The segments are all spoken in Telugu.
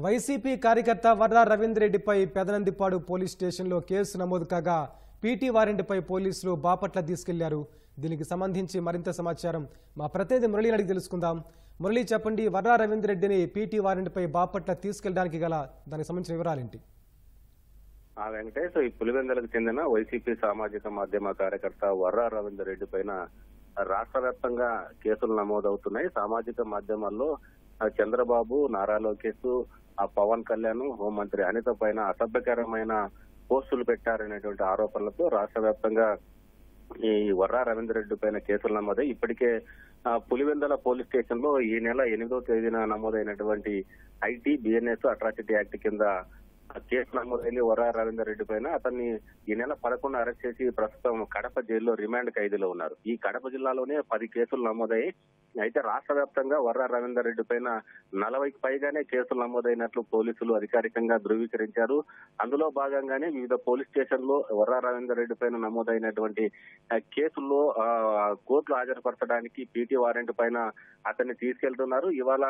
వైసీపీ కార్యకర్త వర్రా రవీంద్రెడ్డిపై పెదనందిపాడు పోలీస్ స్టేషన్లో కేసు నమోదు కాగా పీటీ వారెంట్పై పోలీసులు బాపట్ల తీసుకెళ్లారు. దీనికి సంబంధించి మరింత సమాచారం మా ప్రతినిధి మురళి అడిగి తెలుసుకుందాం. మురళి, చెప్పండి, వర్రా రవీంద్రెడ్డిని పీటీ వారెంట్పై బాపట్ల తీసుకెళ్లడానికి గల దానికి సంబంధించిన వివరాలేంటి? వెంకటేష్, ఈ పులివెందులకు చెందిన వైసీపీ సామాజిక మాధ్యమ కార్యకర్త వర్రా రవీంద్రెడ్డి పైన రాష్ట్ర వ్యాప్తంగా కేసులు నమోదవుతున్నాయి. సామాజిక మాధ్యమాల్లో చంద్రబాబు, నారా లోకేష్, పవన్ కళ్యాణ్, హోంమంత్రి అనిత పైన అసభ్యకరమైన పోస్టులు పెట్టారనేటువంటి ఆరోపణలతో రాష్ట్ర వ్యాప్తంగా ఈ వర్రా రవీంద్రెడ్డి పైన కేసులు నమోదై ఇప్పటికే పులివెందుల పోలీస్ స్టేషన్ లో ఈ నెల 8వ తేదీన నమోదైనటువంటి ఐటీ బిఎన్ఎస్ అట్రాసిటీ యాక్ట్ కింద కేసు నమోదైంది వర్రా రవీంద్రెడ్డి పైన. అతన్ని ఈ నెల 11 అరెస్ట్ చేసి ప్రస్తుతం కడప జైల్లో రిమాండ్ ఖైదీలో ఉన్నారు. ఈ కడప జిల్లాలోనే 10 కేసులు నమోదయ్యాయి. అయితే రాష్ట్ర వ్యాప్తంగా వర్రా రవీంద్రెడ్డి పైన 40కి పైగానే కేసులు నమోదైనట్లు పోలీసులు అధికారికంగా ధృవీకరించారు. అందులో భాగంగానే వివిధ పోలీస్ స్టేషన్లో వర్రా రవీంద్రెడ్డి పైన నమోదైనటువంటి కేసుల్లో కోర్టులో హాజరుపరచడానికి పీటీ వారెంట్ పైన అతన్ని తీసుకెళ్తున్నారు. ఇవాళ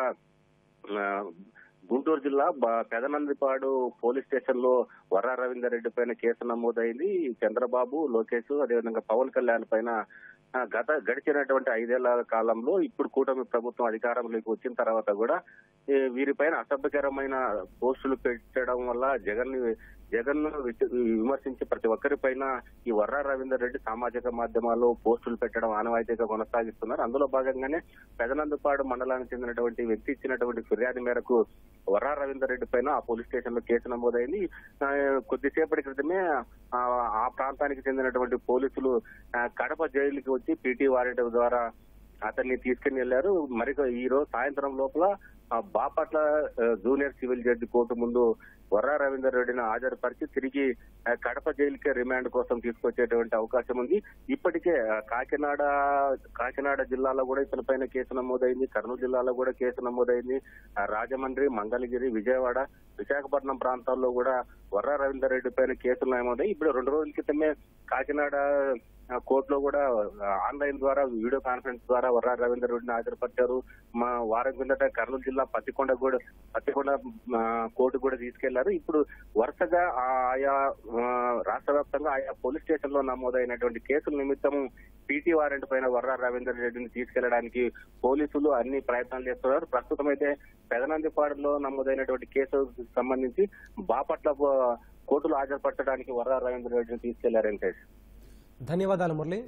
గుంటూరు జిల్లా పెదనందిపాడు పోలీస్ స్టేషన్ లో వర్రా రవీంద్రెడ్డి పైన కేసు నమోదైంది. చంద్రబాబు, లోకేష్, అదేవిధంగా పవన్ కళ్యాణ్ పైన గడిచినటువంటి 5 ఏళ్ల కాలంలో ఇప్పుడు కూటమి ప్రభుత్వం అధికారంలోకి వచ్చిన తర్వాత కూడా వీరిపైన అసభ్యకరమైన పోస్టులు పెట్టడం వల్ల జగన్ విమర్శించి ప్రతి ఒక్కరిపైన ఈ వర్రా రవీంద్రెడ్డి సామాజిక మాధ్యమాల్లో పోస్టులు పెట్టడం ఆనవాయితీగా కొనసాగిస్తున్నారు. అందులో భాగంగానే పెదనందుపాడు మండలానికి చెందినటువంటి వ్యక్తి ఇచ్చినటువంటి ఫిర్యాదు మేరకు వర్రా రవీంద్రెడ్డి పైన ఆ పోలీస్ స్టేషన్ లో కేసు నమోదైంది. కొద్దిసేపటి క్రితమే ఆ ప్రాంతానికి చెందినటువంటి పోలీసులు కడప జైలుకి వచ్చి పీటీ వారెంట్ ద్వారా అతన్ని తీసుకుని వెళ్లారు. మరి ఈ రోజు సాయంత్రం లోపల Bapatla junior civil judge court ముందు వర్రా రవీంద్రెడ్డిని హాజరుపరిచి తిరిగి కడప జైలుకే రిమాండ్ కోసం తీసుకొచ్చేటువంటి అవకాశం ఉంది. ఇప్పటికే కాకినాడ జిల్లాలో కూడా ఇతని పైన కేసు నమోదైంది. కర్నూలు జిల్లాలో కూడా కేసు నమోదైంది. రాజమండ్రి, మంగళగిరి, విజయవాడ, విశాఖపట్నం ప్రాంతాల్లో కూడా వర్రా రవీంద్రెడ్డి పైన కేసులు నమోదై ఇప్పుడు 2 రోజుల క్రితమే కాకినాడ కోర్టులో కూడా ఆన్లైన్ ద్వారా వీడియో కాన్ఫరెన్స్ ద్వారా వర్రా రవీంద్రెడ్డిని హాజరుపరిచారు. వారం కిందట కర్నూలు జిల్లా పత్తికొండ కోర్టు కూడా తీసుకెళ్లారు. ఇప్పుడు వరుసగా ఆయా రాష్ట్ర వ్యాప్తంగా ఆయా పోలీస్ స్టేషన్ లో నమోదైనటువంటి కేసుల నిమిత్తం పీటీ వారెంట్ పైన వర్రా రవీంద్రెడ్డిని తీసుకెళ్లడానికి పోలీసులు అన్ని ప్రయత్నాలు చేస్తున్నారు. ప్రస్తుతం అయితే పెదనందిపాడులో నమోదైనటువంటి కేసుకు సంబంధించి బాపట్ల కోర్టులో హాజరుపరచడానికి వర్రా రవీంద్రెడ్డిని తీసుకెళ్లారు. ధన్యవాదాలు మురళి.